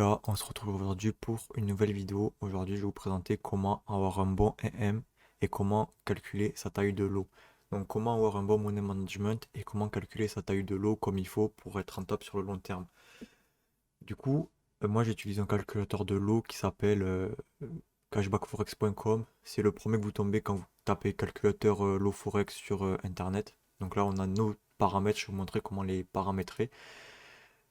Là, on se retrouve aujourd'hui pour une nouvelle vidéo. Aujourd'hui, je vais vous présenter comment avoir un bon EM et comment calculer sa taille de lot. Donc, comment avoir un bon money management et comment calculer sa taille de lot comme il faut pour être rentable sur le long terme. Du coup, moi, j'utilise un calculateur de lot qui s'appelle cashbackforex.com. C'est le premier que vous tombez quand vous tapez calculateur lot forex sur Internet. Donc là, on a nos paramètres. Je vais vous montrer comment les paramétrer.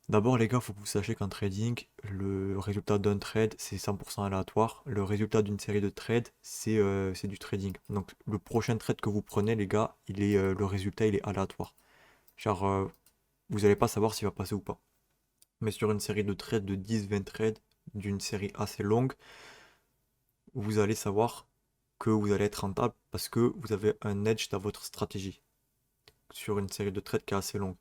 D'abord, les gars, il faut que vous sachiez qu'en trading, le résultat d'un trade, c'est 100% aléatoire. Le résultat d'une série de trades, c'est du trading. Donc, le prochain trade que vous prenez, les gars, le résultat, il est aléatoire. Genre, vous n'allez pas savoir s'il va passer ou pas. Mais sur une série de trades de 10-20 trades, d'une série assez longue, vous allez savoir que vous allez être rentable parce que vous avez un edge dans votre stratégie sur une série de trades qui est assez longue.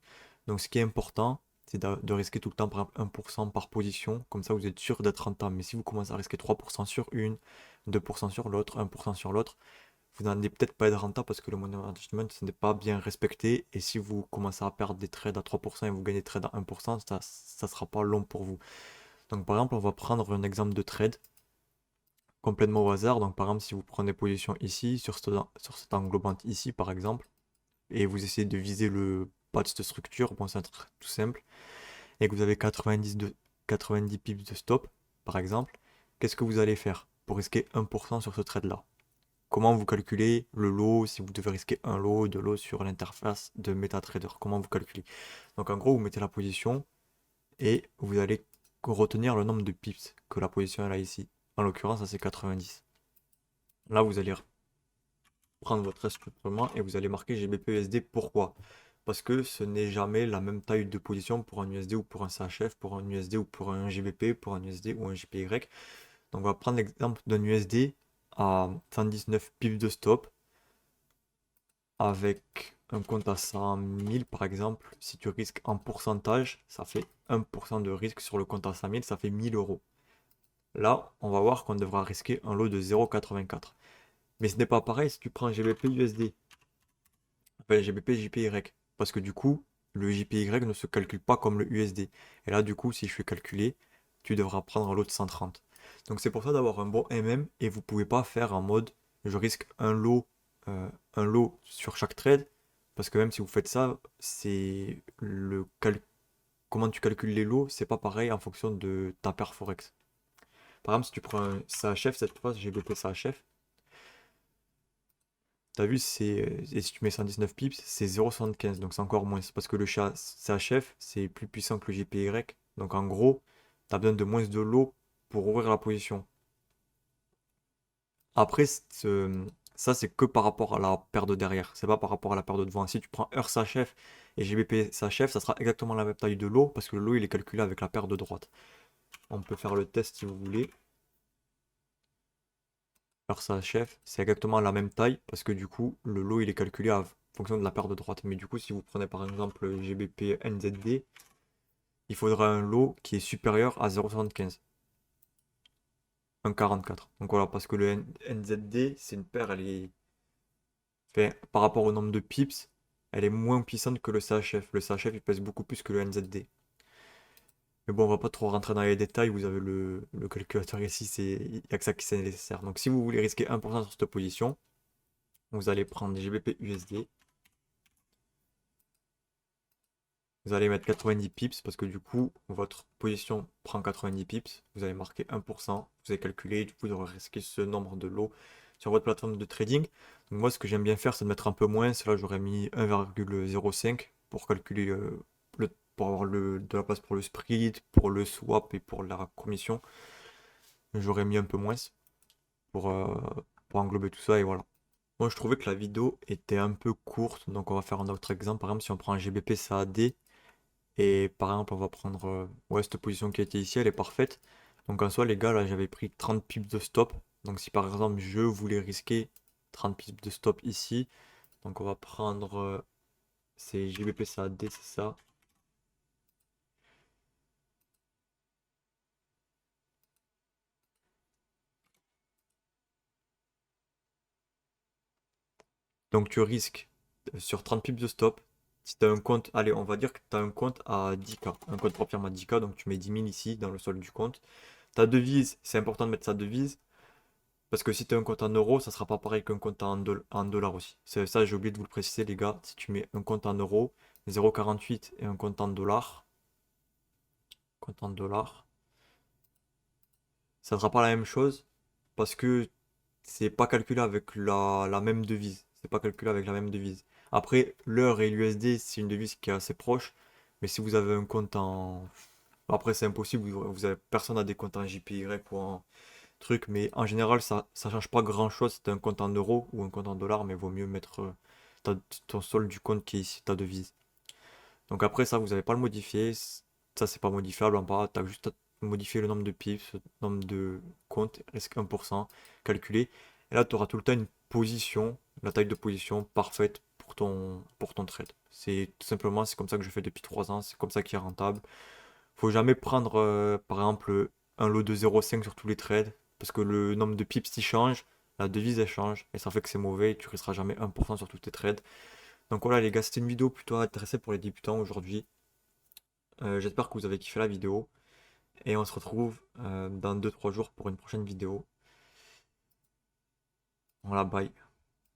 Donc ce qui est important, c'est de risquer tout le temps par exemple 1% par position, comme ça vous êtes sûr d'être rentable. Mais si vous commencez à risquer 3% sur une, 2% sur l'autre, 1% sur l'autre, vous n'allez peut-être pas être rentable parce que le money management ce n'est pas bien respecté. Et si vous commencez à perdre des trades à 3% et vous gagnez des trades à 1%, ça ne sera pas long pour vous. Donc par exemple, on va prendre un exemple de trade complètement au hasard. Donc par exemple, si vous prenez position ici, sur cette englobante ici par exemple, et vous essayez de viser le bas de cette structure, bon c'est un truc tout simple, et que vous avez 90 pips de stop, par exemple, qu'est-ce que vous allez faire pour risquer 1% sur ce trade-là? Comment vous calculez le lot, si vous devez risquer un lot, deux lots sur l'interface de MetaTrader? Comment vous calculez? Donc en gros, vous mettez la position et vous allez retenir le nombre de pips que la position elle a ici. En l'occurrence, ça c'est 90. Là, vous allez prendre votre instrument et vous allez marquer GBP-USD. Pourquoi? Parce que ce n'est jamais la même taille de position pour un USD ou pour un CHF, pour un USD ou pour un GBP, pour un USD ou un JPY. Donc on va prendre l'exemple d'un USD à 119 pips de stop avec un compte à 100 000 par exemple. Si tu risques en pourcentage, ça fait 1% de risque sur le compte à 100 000, ça fait 1000 euros. Là, on va voir qu'on devra risquer un lot de 0,84. Mais ce n'est pas pareil si tu prends un GBP-USD. Enfin, GBP, JPY. Parce que du coup, le JPY ne se calcule pas comme le USD. Et là, du coup, si je fais calculer, tu devras prendre un lot de 130. Donc c'est pour ça d'avoir un bon MM et vous pouvez pas faire en mode je risque un lot sur chaque trade. Parce que même si vous faites ça, c'est comment tu calcules les lots, c'est pas pareil en fonction de ta paire Forex. Par exemple, si tu prends un CHF, cette fois, GBP CHF, t'as vu, et si tu mets 119 pips, c'est 0,75, donc c'est encore moins. C'est parce que le CHF, c'est plus puissant que le JPY. Donc en gros, t'as besoin de moins de lots pour ouvrir la position. Après, ça, c'est que par rapport à la paire de derrière. C'est pas par rapport à la paire de devant. Si tu prends heure CHF et GBP CHF, ça sera exactement la même taille de lot parce que le lot, il est calculé avec la paire de droite. On peut faire le test si vous voulez. Alors ça, chef, c'est exactement la même taille parce que du coup, le lot il est calculé en fonction de la paire de droite. Mais du coup, si vous prenez par exemple le GBP NZD, il faudra un lot qui est supérieur à 0,75, 1,44. Donc voilà, parce que le NZD, c'est une paire, enfin, par rapport au nombre de pips, elle est moins puissante que le CHF. Le CHF, il pèse beaucoup plus que le NZD. Mais bon, on va pas trop rentrer dans les détails, vous avez le calculateur ici, il n'y a que ça qui est nécessaire. Donc si vous voulez risquer 1% sur cette position, vous allez prendre GBP USD. Vous allez mettre 90 pips parce que du coup, votre position prend 90 pips. Vous allez marquer 1%. Vous allez calculer, du coup, vous devrez risquer ce nombre de lots sur votre plateforme de trading. Donc moi, ce que j'aime bien faire, c'est de mettre un peu moins. Là, j'aurais mis 1,05 pour calculer pour avoir de la place pour le split, pour le swap et pour la commission. J'aurais mis un peu moins pour, euh, pour englober tout ça et voilà. Moi, je trouvais que la vidéo était un peu courte, donc on va faire un autre exemple. Par exemple, si on prend un GBP SAD, et par exemple, on va prendre ouais, cette position qui était ici, elle est parfaite. Donc en soi, les gars, là, j'avais pris 30 pips de stop. Donc si par exemple, je voulais risquer 30 pips de stop ici, donc on va prendre, c'est GBP-CAD, c'est ça. Donc tu risques sur 30 pips de stop, Si tu as un compte, allez, on va dire que tu as un compte à 10K, un compte propre firme à 10K, donc tu mets 10 000 ici dans le solde du compte. Ta devise, c'est important de mettre sa devise, parce que si tu as un compte en euros, ça sera pas pareil qu'un compte en dollars aussi. C'est ça, j'ai oublié de vous le préciser, les gars. Si tu mets un compte en euros, 0,48 et un compte en dollars, ça sera pas la même chose, parce que c'est pas calculé avec la même devise. C'est pas calculé avec la même devise. Après, l'heure et l'USD, c'est une devise qui est assez proche, mais si vous avez un compte en... Après, c'est impossible, personne n'a des comptes en JPY ou en truc, mais en général, ça change pas grand-chose si t'as un compte en euros ou un compte en dollars, mais vaut mieux mettre ton solde du compte qui est ici, ta devise. Donc après, ça, vous n'avez pas le modifier, ça, c'est pas modifiable en bas, t'as juste à modifier le nombre de pips, le nombre de comptes, risque 1%, calculé, et là, tu auras tout le temps une position, la taille de position parfaite pour ton trade. C'est tout simplement, c'est comme ça que je fais depuis 3 ans, c'est comme ça qui est rentable. Faut jamais prendre, par exemple, un lot de 0,5 sur tous les trades, parce que le nombre de pips il change, la devise elle change, et ça fait que c'est mauvais, et tu resteras jamais 1% sur tous tes trades. Donc voilà les gars, c'était une vidéo plutôt intéressée pour les débutants aujourd'hui. J'espère que vous avez kiffé la vidéo, et on se retrouve dans 2-3 jours pour une prochaine vidéo. Voilà, bye.